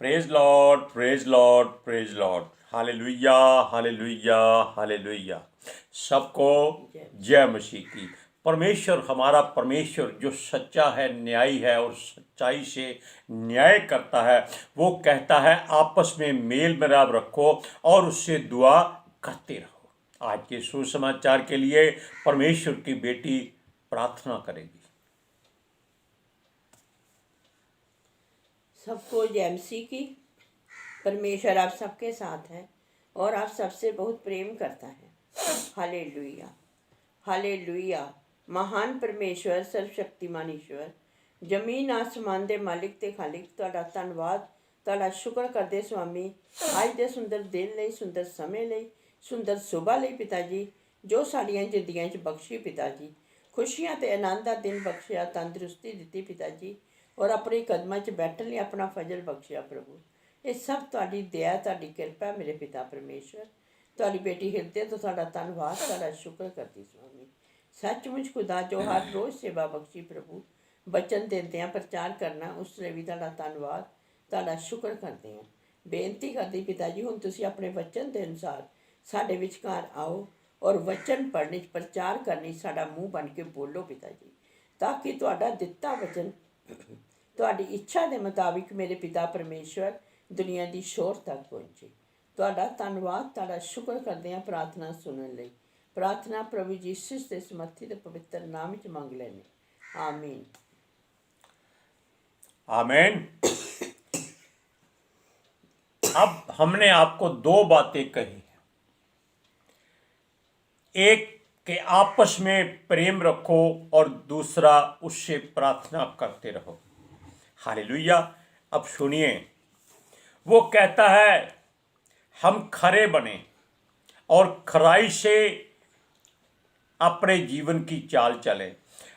Praise Lord, praise Lord, praise Lord. Hallelujah, hallelujah, hallelujah. सबको जय मसीह की। परमेश्वर, हमारा परमेश्वर जो सच्चा है, न्यायी है और सच्चाई से न्याय करता है, वो कहता है आपस में मेल मिलाप रखो और उससे दुआ करते रहो। आज के सुसमाचार के लिए परमेश्वर की बेटी प्रार्थना करेगी। सबको जय मसीह की। परमेश्वर आप सबके साथ है और आप सबसे बहुत प्रेम करता है। Hallelujah, hallelujah. महान परमेश्वर, सर्वशक्तिमान ईश्वर, जमीन आसमान दे मालिक ते खालिक, तुहाडा धन्नवाद, तुहाडा शुक्र करदे स्वामी अज दे सुंदर दिन लई, सुंदर समय लई, सुंदर सुबह लई पिता जी, जो साड़ियां जिंदगियां च बख्शी पिता जी, खुशियां ते आनंद दा दिन बख्शिया, तंदुरुस्ती दित्ती पिता जी, और अपने कदमां च बैठन लई अपना फजल बख्शिया प्रभु। ये सब तुहाडी दया, तुहाडी किरपा है मेरे पिता परमेश्वर। तुहाडी बेटी हिरदे तो तुहाडा धन्नवाद, तुहाडा शुक्र करती स्वामी। सचमुच खुदा जो हर रोज़ सेवा बख्शी प्रभु, बचन देंदे प्रचार करना, उस लिए भी तुहाडा धन्नवाद, तुहाडा शुक्र करते हैं। बेनती करदी पिता जी, हुण तुसीं अपने वचन के अनुसार साडे विचकार आओ और वचन पढ़ने प्रचार करने साडा मूँह बन के बोलो पिता जी, ताकि तुहाडा दिता वचन तुहाडी इच्छा के मुताबिक मेरे पिता परमेश्वर दुनिया की शोर तक पहुँचे। तुहाडा धन्नवाद, तुहाडा शुक्र करते हैं प्रार्थना सुनने लई। प्रार्थना प्रभु यीशु के समर्थी ते पवित्र नाम च मंग लेने, आमीन। आमीन। अब हमने आपको दो बातें कही। एक के आपस में प्रेम रखो और दूसरा उससे प्रार्थना करते रहो। हालेलुया। अब सुनिए, वो कहता है हम खरे बने और खराई से अपने जीवन की चाल चले,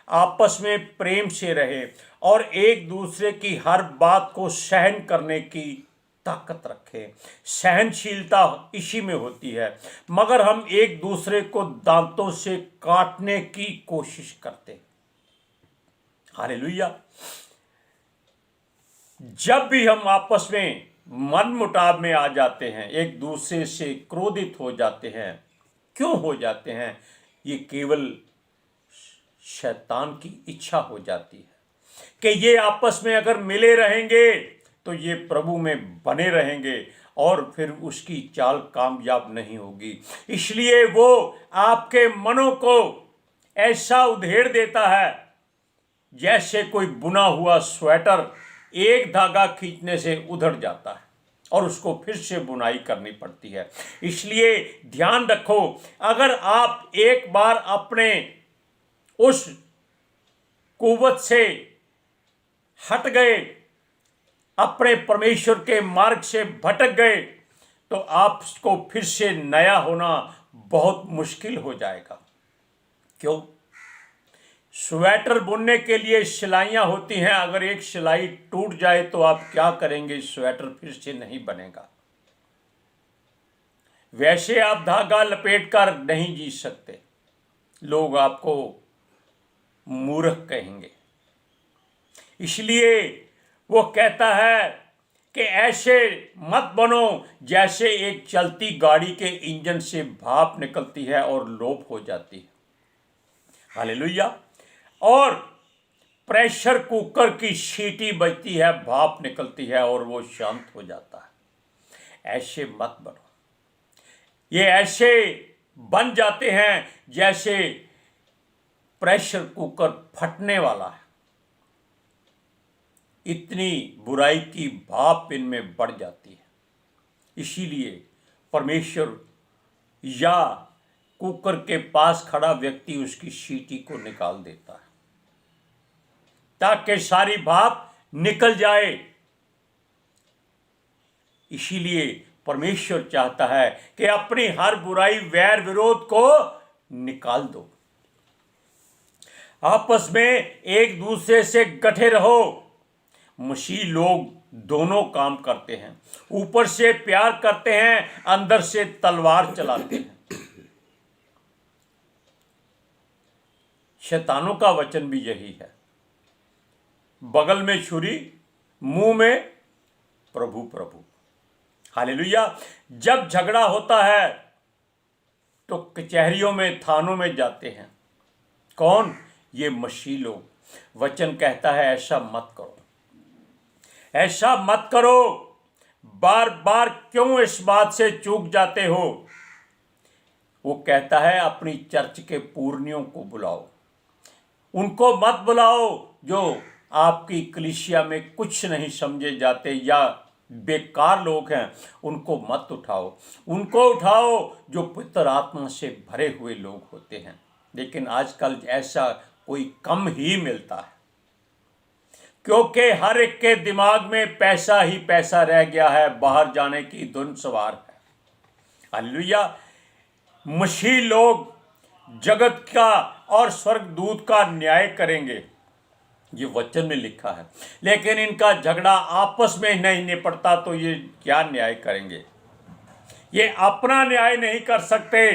आपस में प्रेम से रहे और एक दूसरे की हर बात को सहन करने की ताकत रखे। सहनशीलता इसी में होती है, मगर हम एक दूसरे को दांतों से काटने की कोशिश करते। हालेलुया। जब भी हम आपस में मन मुटाव में आ जाते हैं, एक दूसरे से क्रोधित हो जाते हैं, क्यों हो जाते हैं? ये केवल शैतान की इच्छा हो जाती है कि ये आपस में अगर मिले रहेंगे तो ये प्रभु में बने रहेंगे और फिर उसकी चाल कामयाब नहीं होगी। इसलिए वो आपके मनों को ऐसा उधेड़ देता है जैसे कोई बुना हुआ स्वेटर एक धागा खींचने से उधड़ जाता है और उसको फिर से बुनाई करनी पड़ती है। इसलिए ध्यान रखो, अगर आप एक बार अपने उस कुव्वत से हट गए, अपने परमेश्वर के मार्ग से भटक गए, तो आपको फिर से नया होना बहुत मुश्किल हो जाएगा। क्यों? स्वेटर बुनने के लिए सिलाइयाँ होती हैं, अगर एक सिलाई टूट जाए तो आप क्या करेंगे? स्वेटर फिर से नहीं बनेगा। वैसे आप धागा लपेट कर नहीं जी सकते, लोग आपको मूर्ख कहेंगे। इसलिए वो कहता है कि ऐसे मत बनो जैसे एक चलती गाड़ी के इंजन से भाप निकलती है और लोप हो जाती है। हालेलुया। और प्रेशर कुकर की सीटी बजती है, भाप निकलती है और वो शांत हो जाता है। ऐसे मत बनो। ये ऐसे बन जाते हैं जैसे प्रेशर कुकर फटने वाला है, इतनी बुराई की भाप इनमें बढ़ जाती है। इसीलिए परमेश्वर या कुकर के पास खड़ा व्यक्ति उसकी सीटी को निकाल देता है ताकि सारी भाप निकल जाए। इसीलिए परमेश्वर चाहता है कि अपनी हर बुराई, वैर विरोध को निकाल दो। आपस में एक दूसरे से गठे रहो। मसीह लोग दोनों काम करते हैं, ऊपर से प्यार करते हैं, अंदर से तलवार चलाते हैं। शैतानों का वचन भी यही है, बगल में छुरी, मुंह में प्रभु प्रभु। हालेलुया। जब झगड़ा होता है तो कचहरियों में, थानों में जाते हैं। कौन? ये मसीह लोग। वचन कहता है ऐसा मत करो, ऐसा मत करो। बार बार क्यों इस बात से चूक जाते हो? वो कहता है अपनी चर्च के पूर्णियों को बुलाओ, उनको मत बुलाओ जो आपकी कलीसिया में कुछ नहीं समझे जाते या बेकार लोग हैं, उनको मत उठाओ। उनको उठाओ जो पवित्र आत्मा से भरे हुए लोग होते हैं। लेकिन आजकल ऐसा कोई कम ही मिलता है, क्योंकि हर एक के दिमाग में पैसा ही पैसा रह गया है, बाहर जाने की धुन सवार है। हालेलुया। मसीह लोग जगत का और स्वर्गदूत का न्याय करेंगे, ये वचन में लिखा है। लेकिन इनका झगड़ा आपस में नहीं निपटता तो ये क्या न्याय करेंगे? ये अपना न्याय नहीं कर सकते,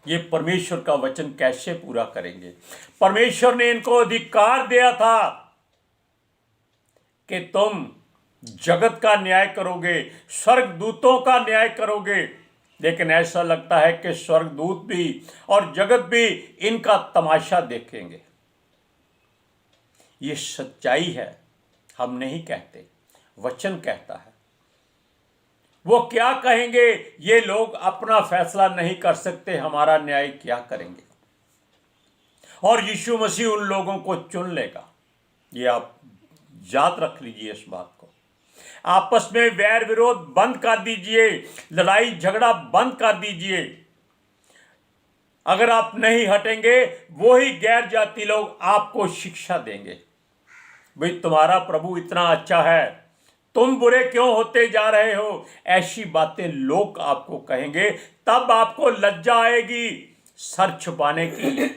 ये परमेश्वर का वचन कैसे पूरा करेंगे? परमेश्वर ने इनको अधिकार दिया था कि तुम जगत का न्याय करोगे, स्वर्गदूतों का न्याय करोगे। लेकिन ऐसा लगता है कि स्वर्गदूत भी और जगत भी इनका तमाशा देखेंगे। ये सच्चाई है, हम नहीं कहते, वचन कहता है। वो क्या कहेंगे? ये लोग अपना फैसला नहीं कर सकते, हमारा न्याय क्या करेंगे? और यीशु मसीह उन लोगों को चुन लेगा। ये आप याद रख लीजिए इस बात को। आपस में वैर विरोध बंद कर दीजिए, लड़ाई झगड़ा बंद कर दीजिए। अगर आप नहीं हटेंगे, वो ही गैर जाति लोग आपको शिक्षा देंगे। भाई तुम्हारा प्रभु इतना अच्छा है, तुम बुरे क्यों होते जा रहे हो? ऐसी बातें लोग आपको कहेंगे, तब आपको लज्जा आएगी। सर छुपाने की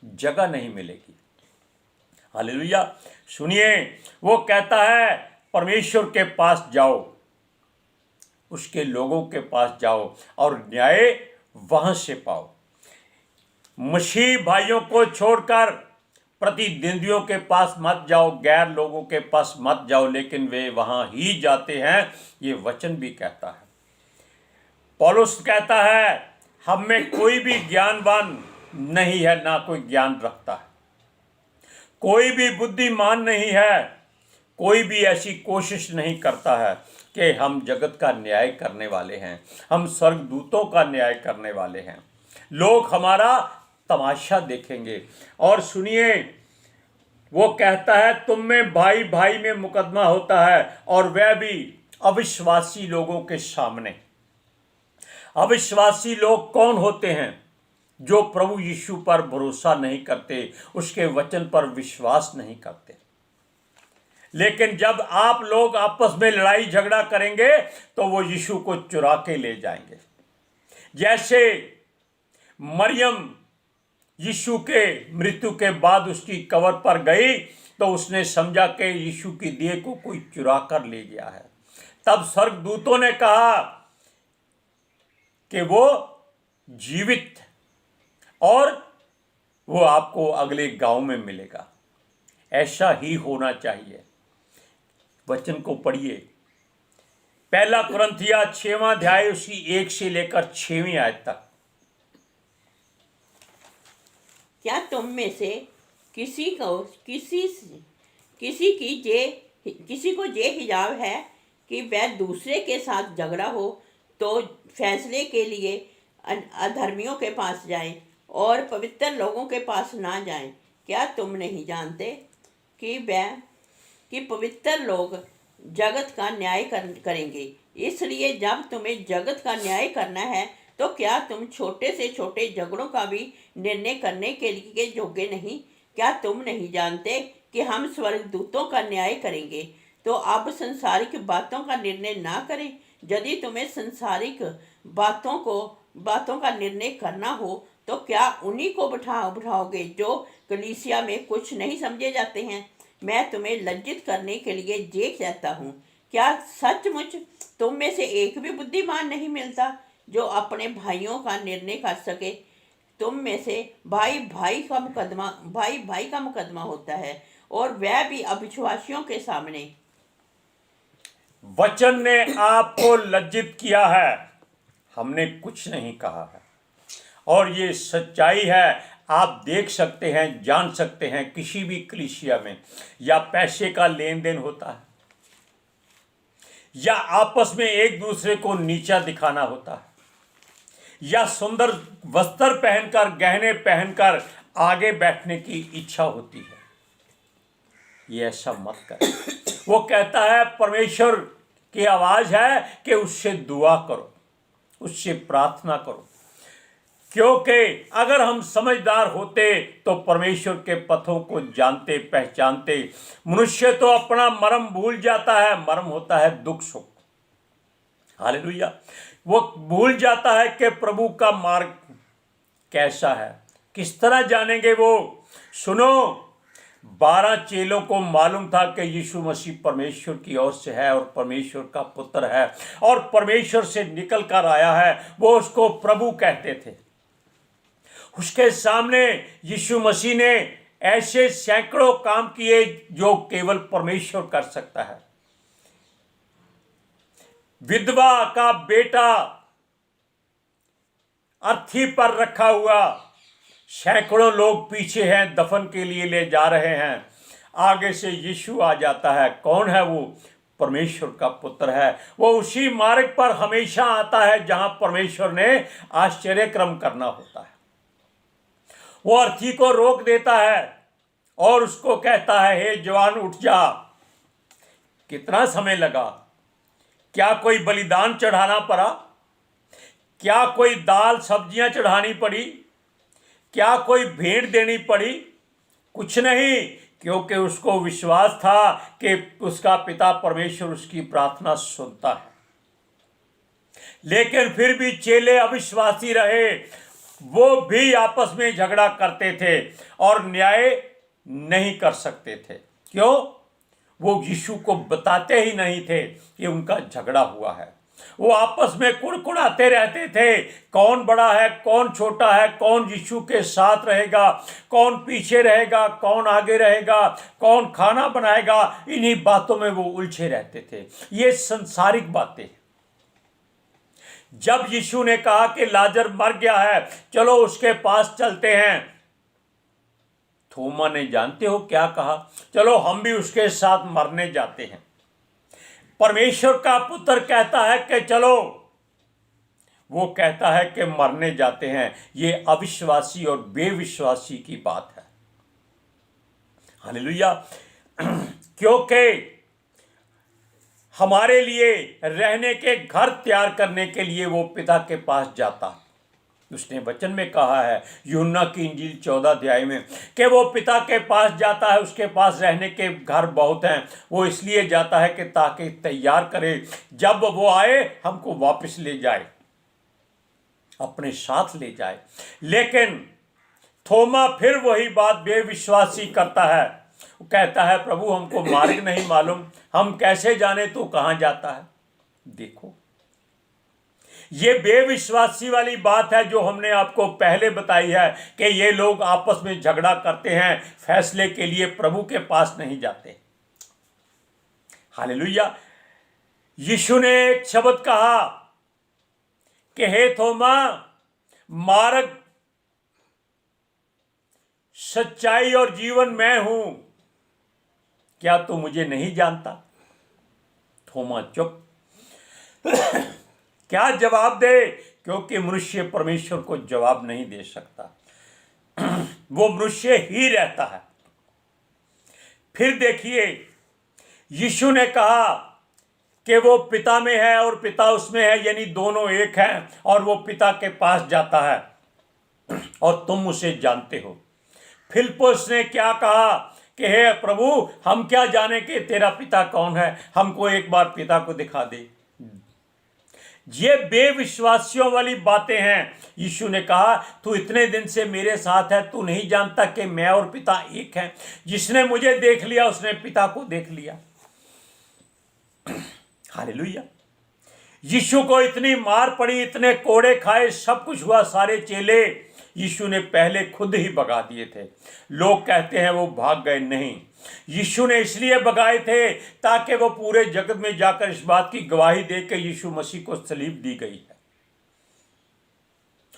जगह नहीं मिलेगी। हालेलुया। सुनिए, वो कहता है परमेश्वर के पास जाओ, उसके लोगों के पास जाओ और न्याय वहां से पाओ। मसीह भाइयों को छोड़कर प्रतिद्वंदियों के पास मत जाओ, गैर लोगों के पास मत जाओ, लेकिन वे वहां ही जाते हैं। ये वचन भी कहता है। पौलुस कहता है हम में कोई भी ज्ञानवान नहीं है, ना कोई ज्ञान रखता है, कोई भी बुद्धिमान नहीं है, कोई भी ऐसी कोशिश नहीं करता है कि हम जगत का न्याय करने वाले हैं, हम स्वर्गदूतों का न्याय करने वाले हैं। लोग हमारा तमाशा देखेंगे। और सुनिए, वो कहता है तुम में भाई भाई में मुकदमा होता है, और वह भी अविश्वासी लोगों के सामने। अविश्वासी लोग कौन होते हैं? जो प्रभु यीशु पर भरोसा नहीं करते, उसके वचन पर विश्वास नहीं करते। लेकिन जब आप लोग आपस में लड़ाई झगड़ा करेंगे तो वो यीशु को चुरा के ले जाएंगे। जैसे मरियम यीशु के मृत्यु के बाद उसकी कब्र पर गई तो उसने समझा कि यीशु की देह को कोई चुरा कर ले गया है। तब स्वर्गदूतों ने कहा कि वो जीवित, और वो आपको अगले गांव में मिलेगा। ऐसा ही होना चाहिए। वचन को पढ़िए, पहला कुरिन्थिया 6वां अध्याय उसकी 1 से लेकर 6वीं आयत तक। क्या तुम में से किसी को ये हिजाब है कि वह दूसरे के साथ झगड़ा हो तो फैसले के लिए अधर्मियों के पास जाए और पवित्र लोगों के पास ना जाए? क्या तुम नहीं जानते कि पवित्र लोग जगत का न्याय करेंगे? इसलिए जब तुम्हें जगत का न्याय करना है तो क्या तुम छोटे से छोटे झगड़ों का भी निर्णय करने के लिए योग्य नहीं? क्या तुम नहीं जानते कि हम स्वर्गदूतों का न्याय करेंगे? तो अब संसारिक बातों का निर्णय ना करें। यदि तुम्हें संसारिक बातों का निर्णय करना हो तो क्या उन्हीं को बिठाओगे जो कलीसिया में कुछ नहीं समझे जाते हैं? मैं तुम्हें लज्जित करने के लिए ये कहता हूँ, क्या सचमुच तुम में से एक भी बुद्धिमान नहीं मिलता जो अपने भाइयों का निर्णय कर सके? तुम में से भाई भाई का मुकदमा होता है और वह भी अविश्वासियों के सामने। वचन ने आपको लज्जित किया है, हमने कुछ नहीं कहा है। और ये सच्चाई है, आप देख सकते हैं, जान सकते हैं। किसी भी कलीसिया में या पैसे का लेन देन होता है, या आपस में एक दूसरे को नीचा दिखाना होता है, या सुंदर वस्त्र पहनकर, गहने पहनकर आगे बैठने की इच्छा होती है, ये ऐसा मत करें। वो कहता है, परमेश्वर की आवाज है कि उससे दुआ करो, उससे प्रार्थना करो, क्योंकि अगर हम समझदार होते तो परमेश्वर के पथों को जानते पहचानते। मनुष्य तो अपना मर्म भूल जाता है, मर्म होता है दुख सुख। हालेलुया। वो भूल जाता है कि प्रभु का मार्ग कैसा है, किस तरह जानेंगे वो। सुनो, 12 चेलों को मालूम था कि यीशु मसीह परमेश्वर की ओर से है और परमेश्वर का पुत्र है और परमेश्वर से निकल कर आया है। वो उसको प्रभु कहते थे। उसके सामने यीशु मसीह ने ऐसे सैकड़ों काम किए जो केवल परमेश्वर कर सकता है। विधवा का बेटा अर्थी पर रखा हुआ, सैकड़ों लोग पीछे हैं, दफन के लिए ले जा रहे हैं। आगे से यीशु आ जाता है। कौन है वो? परमेश्वर का पुत्र है। वो उसी मार्ग पर हमेशा आता है जहां परमेश्वर ने आश्चर्य क्रम करना होता है। वो अर्थी को रोक देता है और उसको कहता है, हे जवान उठ जा। कितना समय लगा? क्या कोई बलिदान चढ़ाना पड़ा? क्या कोई दाल सब्जियां चढ़ानी पड़ी? क्या कोई भेंट देनी पड़ी? कुछ नहीं, क्योंकि उसको विश्वास था कि उसका पिता परमेश्वर उसकी प्रार्थना सुनता है। लेकिन फिर भी चेले अविश्वासी रहे। वो भी आपस में झगड़ा करते थे और न्याय नहीं कर सकते थे। क्यों? वो यीशु को बताते ही नहीं थे कि उनका झगड़ा हुआ है। वो आपस में कुड़कुड़ाते रहते थे, कौन बड़ा है, कौन छोटा है, कौन यीशु के साथ रहेगा, कौन पीछे रहेगा, कौन आगे रहेगा, कौन खाना बनाएगा। इन्हीं बातों में वो उलझे रहते थे। ये संसारिक बातें। जब यीशु ने कहा कि लाजर मर गया है, चलो उसके पास चलते हैं, थोमा ने जानते हो क्या कहा? चलो हम भी उसके साथ मरने जाते हैं। परमेश्वर का पुत्र कहता है कि चलो, वो कहता है कि मरने जाते हैं। ये अविश्वासी और बेविश्वासी की बात है। हालेलुया। क्योंकि हमारे लिए रहने के घर तैयार करने के लिए वो पिता के पास जाता। उसने वचन में कहा है, यूहन्ना की इंजील 14 अध्याय में, कि वो पिता के पास जाता है। उसके पास रहने के घर बहुत हैं। वो इसलिए जाता है कि ताकि तैयार करे, जब वो आए हमको वापस ले जाए, अपने साथ ले जाए। लेकिन थोमा फिर वही बात बेविश्वासी करता है। वो कहता है, प्रभु हमको मार्ग नहीं मालूम, हम कैसे जाने तू कहाँ जाता है। देखो, ये बेविश्वासी वाली बात है जो हमने आपको पहले बताई है कि ये लोग आपस में झगड़ा करते हैं, फैसले के लिए प्रभु के पास नहीं जाते। हालेलुया। यीशु ने एक शब्द कहा कि हे थोमा, मार्ग, सच्चाई और जीवन मैं हूं, क्या तू मुझे नहीं जानता? थोमा चुप। क्या जवाब दे? क्योंकि मनुष्य परमेश्वर को जवाब नहीं दे सकता। वो मनुष्य ही रहता है। फिर देखिए, यीशु ने कहा कि वो पिता में है और पिता उसमें है, यानी दोनों एक हैं, और वो पिता के पास जाता है और तुम उसे जानते हो। फिलिप्पुस ने क्या कहा कि हे प्रभु, हम क्या जाने कि तेरा पिता कौन है, हमको एक बार पिता को दिखा दे। ये बेविश्वासियों वाली बातें हैं। यीशु ने कहा, तू इतने दिन से मेरे साथ है, तू नहीं जानता कि मैं और पिता एक हैं? जिसने मुझे देख लिया उसने पिता को देख लिया। हालेलुया। यीशु को इतनी मार पड़ी, इतने कोड़े खाए, सब कुछ हुआ, सारे चेले यीशु ने पहले खुद ही भगा दिए थे। लोग कहते हैं वो भाग गए, नहीं, यीशु ने इसलिए भगाए थे ताकि वो पूरे जगत में जाकर इस बात की गवाही दे कि यीशु मसीह को सलीब दी गई है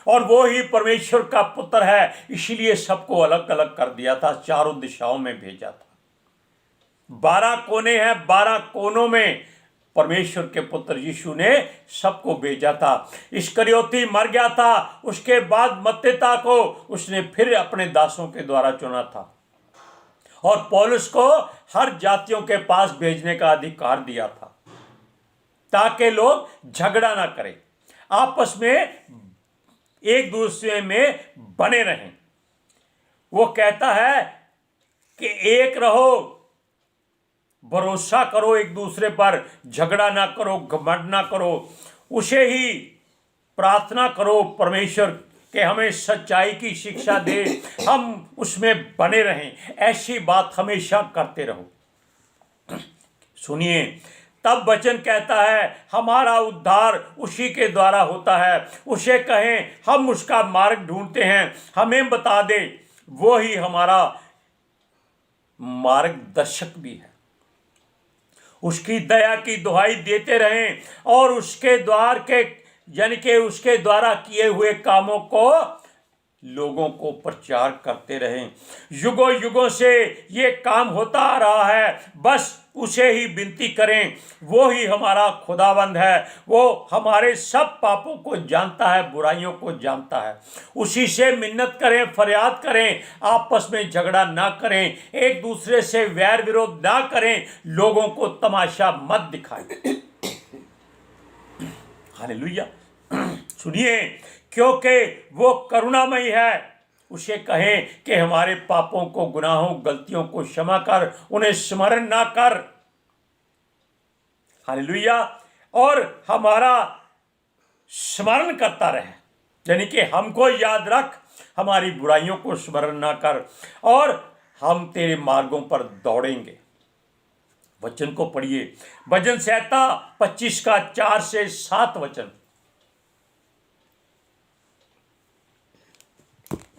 और वो ही परमेश्वर का पुत्र है। इसलिए सबको अलग अलग कर दिया था, चारों दिशाओं में भेजा था। 12 कोने हैं, 12 कोनों में परमेश्वर के पुत्र यीशु ने सबको भेजा था। इस्करियोती मर गया था, उसके बाद मत्तेता को उसने फिर अपने दासों के द्वारा चुना था और पौलुस को हर जातियों के पास भेजने का अधिकार दिया था ताकि लोग झगड़ा ना करें, आपस में एक दूसरे में बने रहें। वो कहता है कि एक रहो, भरोसा करो एक दूसरे पर, झगड़ा ना करो, घमंड ना करो, उसे ही प्रार्थना करो परमेश्वर कि हमें सच्चाई की शिक्षा दे, हम उसमें बने रहें। ऐसी बात हमेशा करते रहो। सुनिए, तब वचन कहता है हमारा उद्धार उसी के द्वारा होता है। उसे कहें हम उसका मार्ग ढूंढते हैं, हमें बता दे, वो ही हमारा मार्गदर्शक भी है। उसकी दया की दुहाई देते रहें और उसके द्वार के यानी कि उसके द्वारा किए हुए कामों को लोगों को प्रचार करते रहें। युगों युगों से ये काम होता आ रहा है, बस उसे ही विनती करें। वो ही हमारा खुदावंद है, वो हमारे सब पापों को जानता है, बुराइयों को जानता है। उसी से मिन्नत करें, फरियाद करें, आपस में झगड़ा ना करें, एक दूसरे से वैर विरोध ना करें, लोगों को तमाशा मत दिखाएं। हालेलुया। सुनिए, क्योंकि वो करुणामयी है। उसे कहें कि हमारे पापों को, गुनाहों, गलतियों को क्षमा कर, उन्हें स्मरण ना कर। हालेलुया। और हमारा स्मरण करता रहे, यानी कि हमको याद रख, हमारी बुराइयों को स्मरण ना कर और हम तेरे मार्गों पर दौड़ेंगे। वचन को पढ़िए, भजन संहिता 25 का 4 से 7 वचन।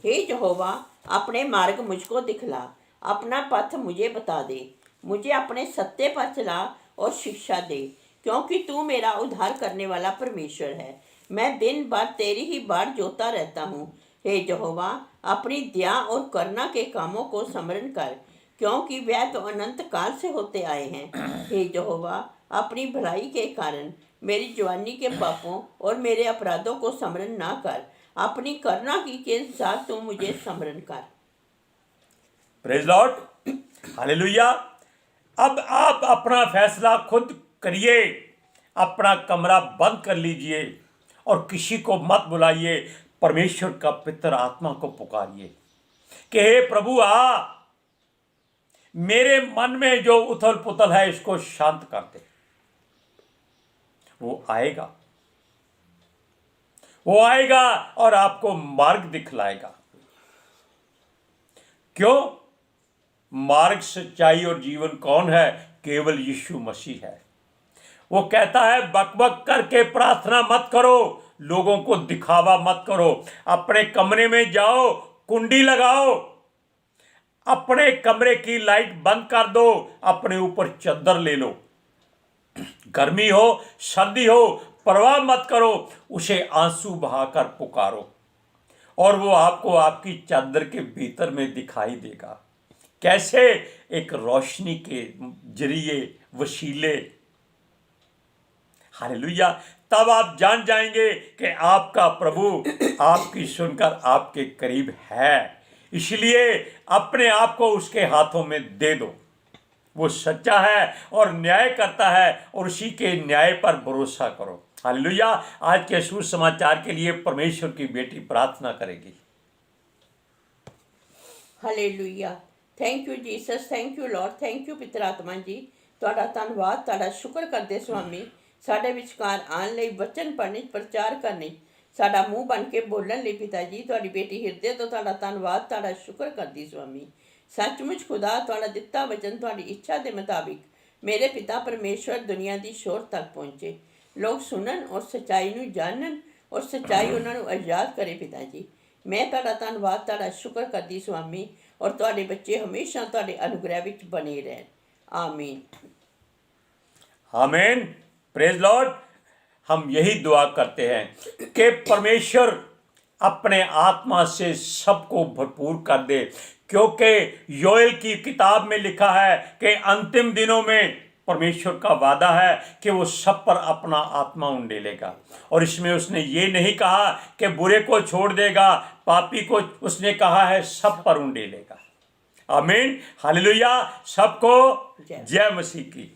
हे यहोवा, अपने मार्ग मुझको दिखला, अपना पथ मुझे बता दे, मुझे अपने सत्य पर चला और शिक्षा दे, क्योंकि तू मेरा उद्धार करने वाला परमेश्वर है। मैं दिन भर तेरी ही बाट जोता रहता हूँ। हे यहोवा, अपनी दया और करुणा के कामों को स्मरण कर, क्योंकि वह तो अनंत काल से होते आए हैं। हे यहोवा, अपनी भलाई के कारण मेरी जवानी के पापों और मेरे अपराधों को स्मरण ना कर, अपनी करुणा की के अनुसार तू मुझे स्मरण कर। Praise Lord, hallelujah. अब आप अपना फैसला खुद करिए, अपना कमरा बंद कर लीजिए और किसी को मत बुलाइए। परमेश्वर का पितर आत्मा को पुकारिए कि हे प्रभु आ, मेरे मन में जो उथल पुथल है इसको शांत कर दे। वो आएगा, वो आएगा और आपको मार्ग दिखलाएगा। क्यों? मार्ग, सच्चाई और जीवन कौन है? केवल यीशु मसीह है। वो कहता है बकबक करके प्रार्थना मत करो, लोगों को दिखावा मत करो। अपने कमरे में जाओ, कुंडी लगाओ, अपने कमरे की लाइट बंद कर दो, अपने ऊपर चादर ले लो। गर्मी हो, सर्दी हो, परवाह मत करो, उसे आंसू बहाकर पुकारो और वो आपको आपकी चादर के भीतर में दिखाई देगा। कैसे? एक रोशनी के जरिए, वसीले। हालेलुया। तब आप जान जाएंगे कि आपका प्रभु आपकी सुनकर आपके करीब है। इसलिए अपने आप को उसके हाथों में दे दो। वो सच्चा है और न्याय करता है और उसी के न्याय पर भरोसा करो। हालेलुया। आज के सुसमाचार के लिए परमेश्वर की बेटी प्रार्थना करेगी। Hallelujah. Thank you Jesus, thank you Lord, thank you पितर आत्मा जी। ਤੁਹਾਡਾ ਧੰਨਵਾਦ, ਤੁਹਾਡਾ ਸ਼ੁਕਰ ਕਰਦੇ ਸੁਆਮੀ, ਸਾਡੇ ਵਿਚਕਾਰ ਆਉਣ ਲਈ, ਵਚਨ ਪੜ੍ਹਨ, ਪ੍ਰਚਾਰ ਕਰਨ, ਸਾਡਾ ਮੂੰਹ ਬਣ ਕੇ ਬੋਲਣ ਲਈ ਪਿਤਾ ਜੀ। ਤੁਹਾਡੀ ਬੇਟੀ ਹਿਰਦੇ ਤੋਂ ਤੁਹਾਡਾ ਧੰਨਵਾਦ, ਤੁਹਾਡਾ ਸ਼ੁਕਰ ਕਰਦੀ ਸੁਆਮੀ। ਸੱਚਮੁੱਚ ਖੁਦਾ, ਤੁਹਾਡਾ ਦਿੱਤਾ ਵਚਨ ਤੁਹਾਡੀ ਇੱਛਾ ਦੇ ਮੁਤਾबिक ਮੇਰੇ ਪਿਤਾ ਪਰਮੇਸ਼ਵਰ ਦੁਨੀਆ ਦੀ ਸ਼ੋਰ ਤੱਕ ਪਹੁੰਚੇ, ਲੋਕ ਸੁਣਨ ਔਰ ਸੱਚਾਈ ਨੂੰ ਜਾਣਨ ਔਰ ਸੱਚਾਈ ਉਹਨਾਂ ਨੂੰ ਆਜ਼ਾਦ ਕਰੇ ਪਿਤਾ ਜੀ। मैं ਤੁਹਾਡਾ ਧੰਨਵਾਦ ਤੁਹਾਡਾ ਸ਼ੁਕਰ ਕਰਦੀ स्वामी और ਤੁਹਾਡੇ ਬੱਚੇ ਹਮੇਸ਼ਾ ਤੁਹਾਡੇ ਅਨੁਗ੍ਰਹਿ ਵਿੱਚ ਬਣੇ ਰਹਿਣ आमीन। आमीन। Praise Lord. हम यही दुआ करते हैं कि परमेश्वर अपने आत्मा से सबको भरपूर कर दे, क्योंकि योएल की किताब में लिखा है कि अंतिम दिनों में परमेश्वर का वादा है कि वो सब पर अपना आत्मा उंडेलेगा। और इसमें उसने ये नहीं कहा कि बुरे को छोड़ देगा, पापी को उसने कहा है सब पर उंडेलेगा। आमीन। हालेलुया। सबको जय मसीह की।